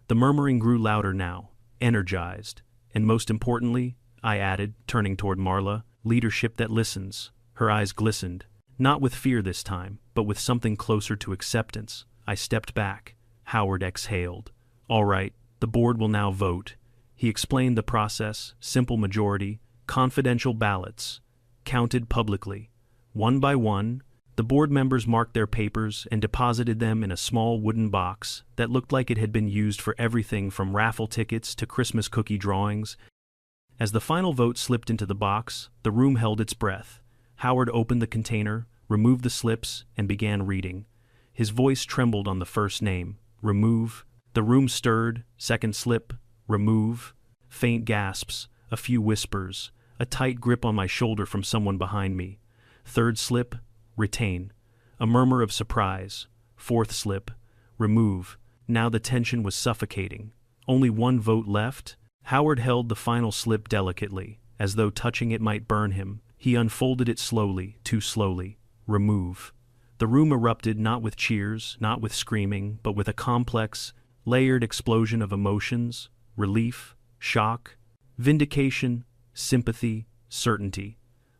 Speaker 1: The murmuring grew louder now, energized. "And most importantly," I added, turning toward Marla, "leadership that listens." Her eyes glistened, not with fear this time, but with something closer to acceptance. I stepped back. Howard exhaled. "All right, the board will now vote." He explained the process: simple majority, confidential ballots, counted publicly. One by one, the board members marked their papers and deposited them in a small wooden box that looked like it had been used for everything from raffle tickets to Christmas cookie drawings. As the final vote slipped into the box, the room held its breath. Howard opened the container, removed the slips, and began reading. His voice trembled on the first name: "Remove." The room stirred. Second slip: "Remove." Faint gasps, a few whispers, a tight grip on my shoulder from someone behind me. Third slip: "Retain." A murmur of surprise. Fourth slip: "Remove." Now the tension was suffocating. Only one vote left. Howard held the final slip delicately, as though touching it might burn him. He unfolded it slowly, too slowly. "Remove." The room erupted, not with cheers, not with screaming, but with a complex, layered explosion of emotions: relief, shock, vindication, sympathy, certainty.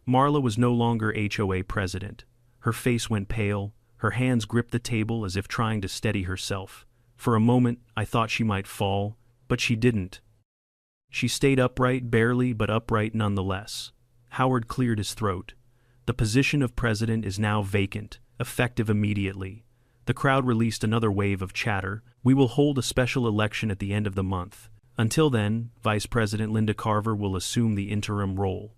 Speaker 1: Marla was no longer HOA president. Her face went pale, her hands gripped the table as if trying to steady herself. For a moment, I thought she might fall, but she didn't. She stayed upright, barely, but upright nonetheless. Howard cleared his throat. "The position of president is now vacant, effective immediately." The crowd released another wave of chatter. "We will hold a special election at the end of the month. Until then, Vice President Linda Carver will assume the interim role."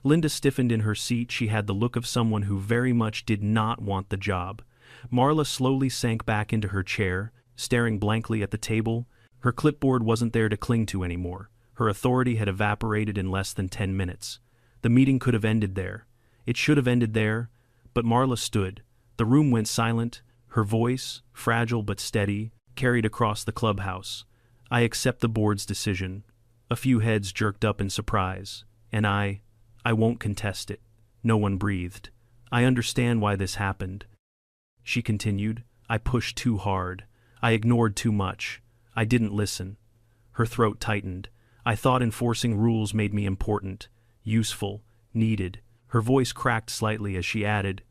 Speaker 1: Linda stiffened in her seat. She had the look of someone who very much did not want the job. Marla slowly sank back into her chair, staring blankly at the table. Her clipboard wasn't there to cling to anymore. Her authority had evaporated in less than 10 minutes. The meeting could have ended there. It should have ended there, but Marla stood. The room went silent. Her voice, fragile but steady, carried across the clubhouse. "I accept the board's decision." A few heads jerked up in surprise. "And I won't contest it." No one breathed. "I understand why this happened," she continued. "I pushed too hard. I ignored too much. I didn't listen." Her throat tightened. "I thought enforcing rules made me important, useful, needed." Her voice cracked slightly as she added,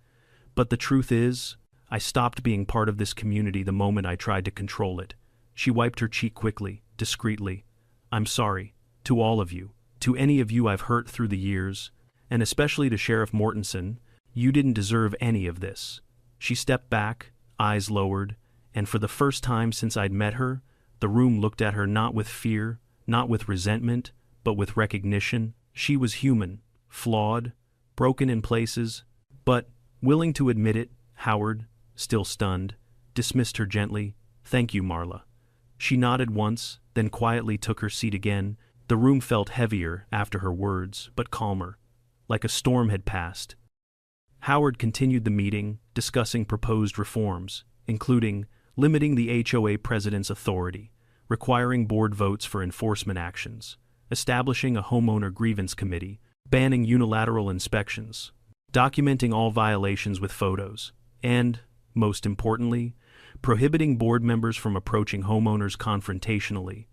Speaker 1: But the truth is, I stopped being part of this community the moment I tried to control it. She wiped her cheek quickly, discreetly. I'm sorry. To all of you. To any of you I've hurt through the years. And especially to Sheriff Mortensen. You didn't deserve any of this. She stepped back, eyes lowered, and for the first time since I'd met her, the room looked at her not with fear, not with resentment, but with recognition. She was human, flawed, broken in places, but, willing to admit it, Howard, still stunned, dismissed her gently. Thank you, Marla. She nodded once, then quietly took her seat again. The room felt heavier after her words, but calmer, like a storm had passed. Howard continued the meeting, discussing proposed reforms, including limiting the HOA president's authority, requiring board votes for enforcement actions, establishing a homeowner grievance committee, banning unilateral inspections, documenting all violations with photos, and, most importantly, prohibiting board members from approaching homeowners confrontationally.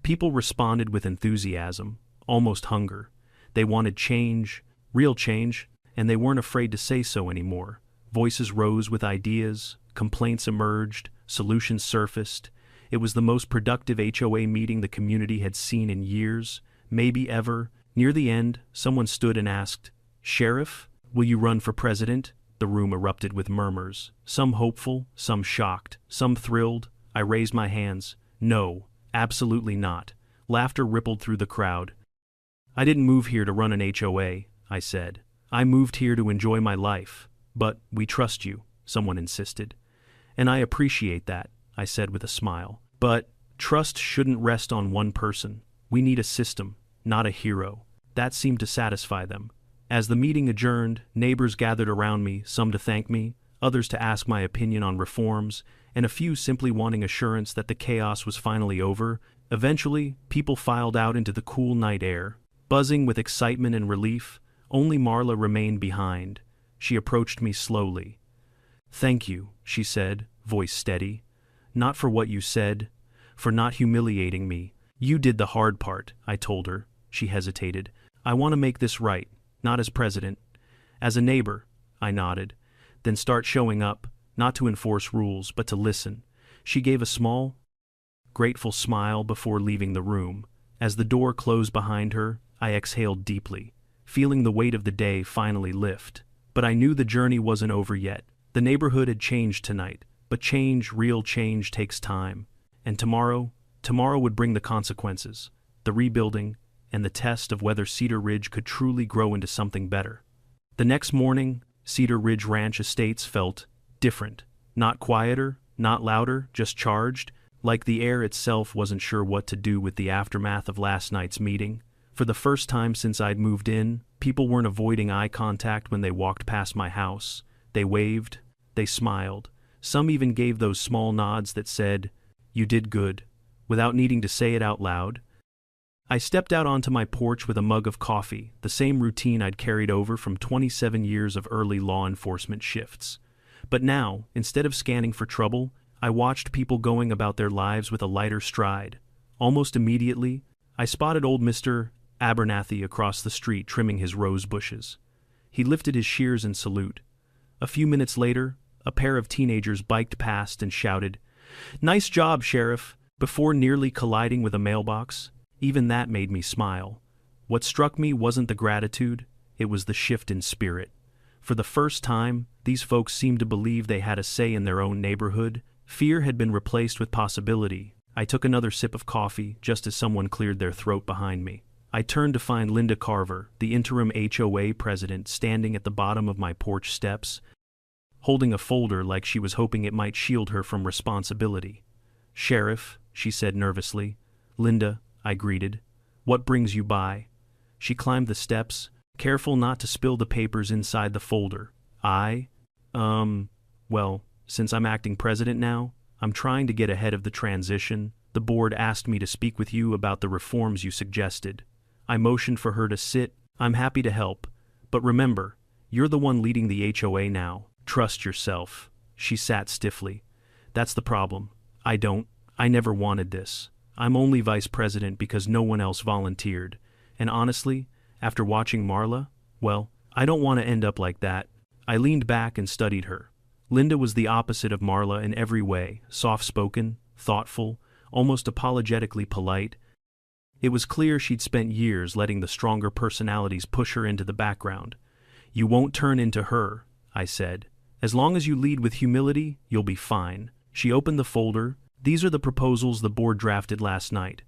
Speaker 1: People responded with enthusiasm, almost hunger. They wanted change, real change, and they weren't afraid to say so anymore. Voices rose with ideas, complaints emerged, solutions surfaced. It was the most productive HOA meeting the community had seen in years, maybe ever. Near the end, someone stood and asked, "Sheriff, will you run for president?" The room erupted with murmurs, some hopeful, some shocked, some thrilled. I raised my hands. No, absolutely not. Laughter rippled through the crowd. I didn't move here to run an HOA, I said. I moved here to enjoy my life. But we trust you, someone insisted. And I appreciate that, I said with a smile. But trust shouldn't rest on one person. We need a system, not a hero. That seemed to satisfy them. As the meeting adjourned, neighbors gathered around me, some to thank me, others to ask my opinion on reforms, and a few simply wanting assurance that the chaos was finally over. Eventually, people filed out into the cool night air, buzzing with excitement and relief. Only Marla remained behind. She approached me slowly. "Thank you," she said, voice steady. "Not for what you said, for not humiliating me. You did the hard part," I told her. She hesitated. "I want to make this right, not as president. As a neighbor," I nodded. "Then start showing up, not to enforce rules, but to listen." She gave a small, grateful smile before leaving the room. As the door closed behind her, I exhaled deeply, feeling the weight of the day finally lift. But I knew the journey wasn't over yet. The neighborhood had changed tonight, but change, real change, takes time. And tomorrow would bring the consequences, the rebuilding, and the test of whether Cedar Ridge could truly grow into something better. The next morning, Cedar Ridge Ranch Estates felt different. Not quieter, not louder, just charged, like the air itself wasn't sure what to do with the aftermath of last night's meeting. For the first time since I'd moved in, people weren't avoiding eye contact when they walked past my house. They waved, they smiled. Some even gave those small nods that said, "You did good," without needing to say it out loud. I stepped out onto my porch with a mug of coffee, the same routine I'd carried over from 27 years of early law enforcement shifts. But now, instead of scanning for trouble, I watched people going about their lives with a lighter stride. Almost immediately, I spotted old Mr. Abernathy across the street trimming his rose bushes. He lifted his shears in salute. A few minutes later, a pair of teenagers biked past and shouted, "Nice job, Sheriff," before nearly colliding with a mailbox. Even that made me smile. What struck me wasn't the gratitude, it was the shift in spirit. For the first time, these folks seemed to believe they had a say in their own neighborhood. Fear had been replaced with possibility. I took another sip of coffee just as someone cleared their throat behind me. I turned to find Linda Carver, the interim HOA president, standing at the bottom of my porch steps, holding a folder like she was hoping it might shield her from responsibility. "Sheriff," she said nervously. "Linda," I greeted. "What brings you by?" She climbed the steps, careful not to spill the papers inside the folder. Well, since I'm acting president now, I'm trying to get ahead of the transition. The board asked me to speak with you about the reforms you suggested." I motioned for her to sit. "I'm happy to help. But remember, you're the one leading the HOA now. Trust yourself." She sat stiffly. "That's the problem. I never wanted this. I'm only vice president because no one else volunteered. And honestly, after watching Marla, well, I don't want to end up like that." I leaned back and studied her. Linda was the opposite of Marla in every way, soft-spoken, thoughtful, almost apologetically polite. It was clear she'd spent years letting the stronger personalities push her into the background. "You won't turn into her," I said. "As long as you lead with humility, you'll be fine." She opened the folder. "These are the proposals the board drafted last night.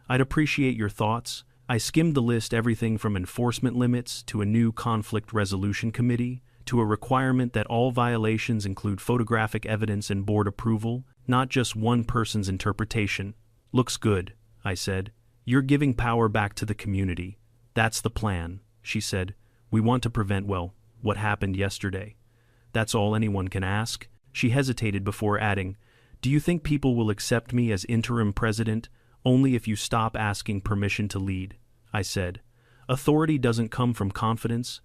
Speaker 1: I'd appreciate your thoughts." I skimmed the list, everything from enforcement limits to a new conflict resolution committee to a requirement that all violations include photographic evidence and board approval, not just one person's interpretation. "Looks good," I said. "You're giving power back to the community." "That's the plan," she said. "We want to prevent, well, what happened yesterday." "That's all anyone can ask?" She hesitated before adding, "Do you think people will accept me as interim president only if you stop asking permission to lead?" I said. "Authority doesn't come from confidence.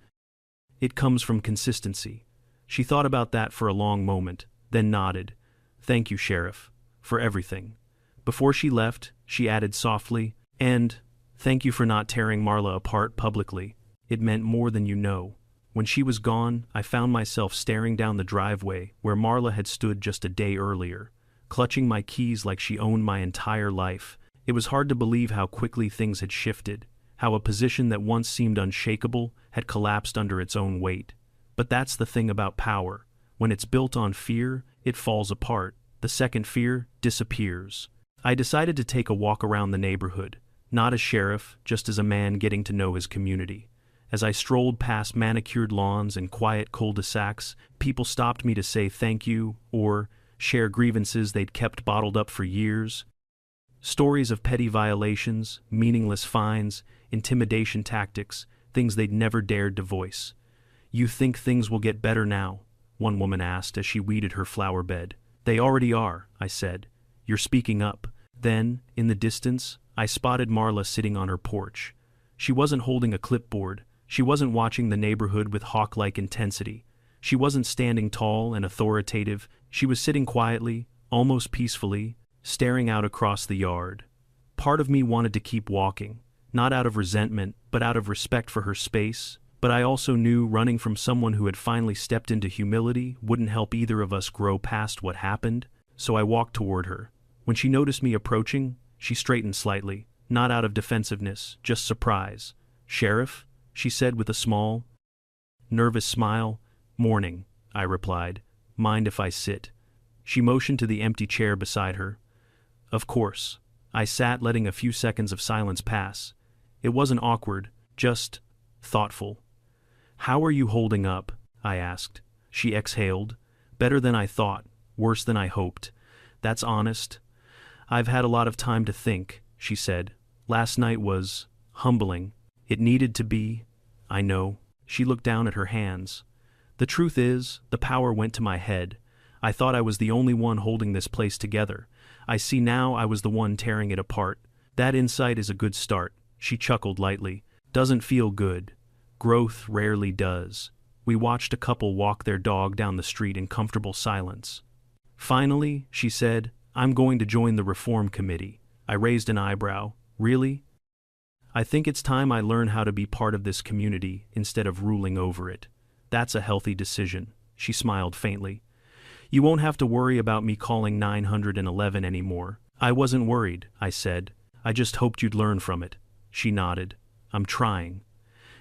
Speaker 1: It comes from consistency." She thought about that for a long moment, then nodded. "Thank you, Sheriff, for everything." Before she left, she added softly, "And thank you for not tearing Marla apart publicly. It meant more than you know." When she was gone, I found myself staring down the driveway where Marla had stood just a day earlier, clutching my keys like she owned my entire life. It was hard to believe how quickly things had shifted, how a position that once seemed unshakable had collapsed under its own weight. But that's the thing about power. When it's built on fear, it falls apart. The second fear disappears. I decided to take a walk around the neighborhood, not as sheriff, just as a man getting to know his community. As I strolled past manicured lawns and quiet cul-de-sacs, people stopped me to say thank you or share grievances they'd kept bottled up for years. Stories of petty violations, meaningless fines, intimidation tactics, things they'd never dared to voice. "You think things will get better now?" one woman asked as she weeded her flower bed. "They already are," I said. "You're speaking up." Then, in the distance, I spotted Marla sitting on her porch. She wasn't holding a clipboard. She wasn't watching the neighborhood with hawk-like intensity. She wasn't standing tall and authoritative. She was sitting quietly, almost peacefully, staring out across the yard. Part of me wanted to keep walking, not out of resentment, but out of respect for her space. But I also knew running from someone who had finally stepped into humility wouldn't help either of us grow past what happened, so I walked toward her. When she noticed me approaching, she straightened slightly, not out of defensiveness, just surprise. "Sheriff?" she said with a small, nervous smile. "Morning," I replied. "Mind if I sit?" She motioned to the empty chair beside her. "Of course." I sat, letting a few seconds of silence pass. It wasn't awkward, just thoughtful. "How are you holding up?" I asked. She exhaled. "Better than I thought, worse than I hoped." "That's honest." "I've had a lot of time to think," she said. "Last night was humbling. It needed to be." "I know." She looked down at her hands. "The truth is, the power went to my head. I thought I was the only one holding this place together. I see now I was the one tearing it apart. That insight is a good start." She chuckled lightly. "Doesn't feel good. Growth rarely does." We watched a couple walk their dog down the street in comfortable silence. "Finally," she said, "I'm going to join the reform committee." I raised an eyebrow. "Really?" "I think it's time I learn how to be part of this community instead of ruling over it." "That's a healthy decision." She smiled faintly. "You won't have to worry about me calling 911 anymore." "I wasn't worried," I said. "I just hoped you'd learn from it." She nodded. "I'm trying."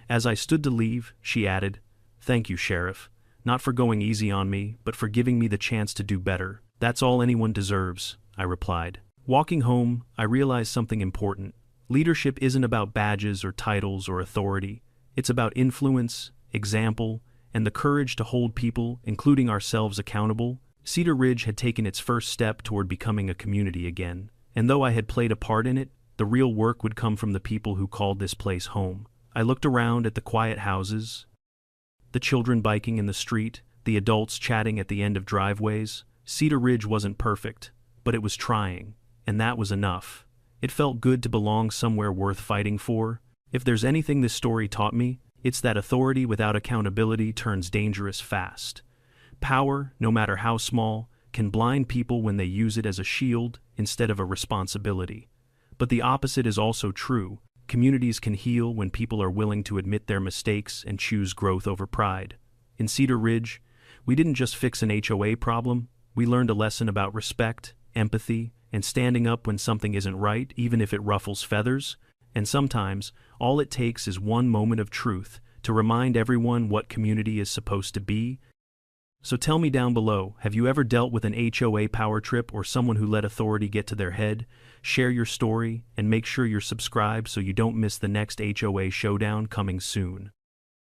Speaker 1: As I stood to leave, she added, "Thank you, Sheriff. Not for going easy on me, but for giving me the chance to do better." "That's all anyone deserves," I replied. Walking home, I realized something important. Leadership isn't about badges or titles or authority. It's about influence, example, and the courage to hold people, including ourselves, accountable. Cedar Ridge had taken its first step toward becoming a community again, and though I had played a part in it, the real work would come from the people who called this place home. I looked around at the quiet houses, the children biking in the street, the adults chatting at the end of driveways. Cedar Ridge wasn't perfect, but it was trying, and that was enough. It felt good to belong somewhere worth fighting for. If there's anything this story taught me, it's that authority without accountability turns dangerous fast. Power, no matter how small, can blind people when they use it as a shield instead of a responsibility. But the opposite is also true. Communities can heal when people are willing to admit their mistakes and choose growth over pride. In Cedar Ridge, we didn't just fix an HOA problem, we learned a lesson about respect, empathy, and standing up when something isn't right, even if it ruffles feathers. And sometimes, all it takes is one moment of truth to remind everyone what community is supposed to be. So tell me down below, have you ever dealt with an HOA power trip or someone who let authority get to their head? Share your story and make sure you're subscribed so you don't miss the next HOA showdown coming soon.